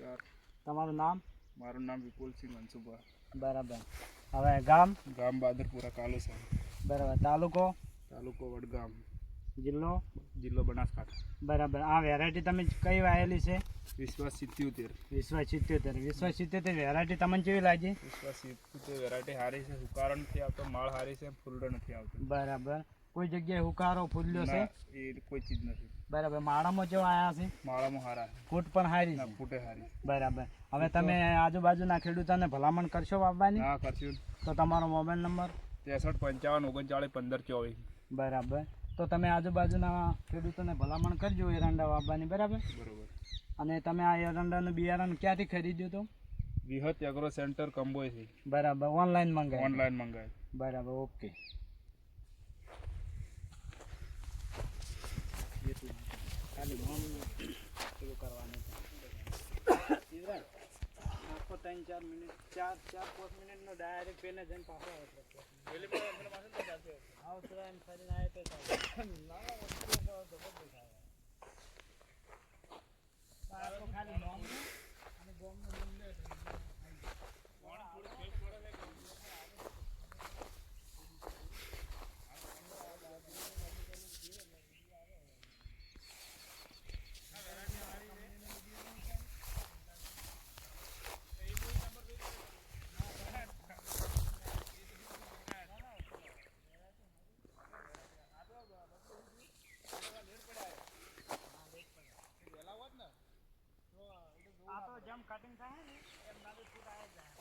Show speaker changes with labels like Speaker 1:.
Speaker 1: નમસ્કાર.
Speaker 2: તમારું નામ?
Speaker 1: મારું નામ વિપુલસિંહ મનસુભા.
Speaker 2: બરાબર. હવે ગામ?
Speaker 1: ગામ બાદરપુરા કાલુસા.
Speaker 2: બરાબર. તાલુકો?
Speaker 1: તાલુકો વડગામ.
Speaker 2: જિલ્લો?
Speaker 1: જિલ્લો બનાસકાંઠા.
Speaker 2: બરાબર. આ વેરાયટી તમે કઈ વાયેલી છે?
Speaker 1: વિશ્વાસ 77.
Speaker 2: વિશ્વાસ 77. વિશ્વાસ 77 વેરાયટી તમને કેવી લાગી?
Speaker 1: વિશ્વાસ 77 વેરાયટી સારી છે. હુકારો નથી આવતો, માળ સારી છે, ફૂલડો નથી આવતો.
Speaker 2: બરાબર. કોઈ જગ્યાએ હુકારો ફૂલ્યો છે?
Speaker 1: એ કોઈ ચીજ નથી.
Speaker 2: બરાબર. માળામાં કેવા આવ્યા છે?
Speaker 1: માળામાં સારા.
Speaker 2: ફૂટ પણ સારી છે.
Speaker 1: ફૂટે સારી.
Speaker 2: બરાબર. હવે તમે આજુબાજુના ખેડૂતોને ભલામણ કરશો વાવવાની?
Speaker 1: ના કરશું.
Speaker 2: તો તમારો મોબાઈલ નંબર?
Speaker 1: 63 55 39 15 24.
Speaker 2: બરાબર. તો તમે આજુબાજુના ખેડૂતોને ભલામણ કરજો એરંડા વાવવાની. બરાબર.
Speaker 1: બરોબર.
Speaker 2: અને તમે આ એરંડાનું બિયારણ ક્યાંથી ખરીદ્યું હતું?
Speaker 1: વિહત એગ્રો સેન્ટર કંબોયથી.
Speaker 2: બરાબર. ઓનલાઈન મંગાવ્યું?
Speaker 1: ઓનલાઈન મંગાવ્યું.
Speaker 2: બરાબર. ઓકે. ખાલી પેલું કરવાનું આખો 3-4 મિનિટ 4-5 મિનિટનો ડાયરેક્ટ પેને જઈને પાછો આવતો ફરીને આવે તો ખાલી નોમ અને બોમ્બનું આ તો જેમ કટિંગ થાય ને એમ નાનું ફૂટ આવી જાય.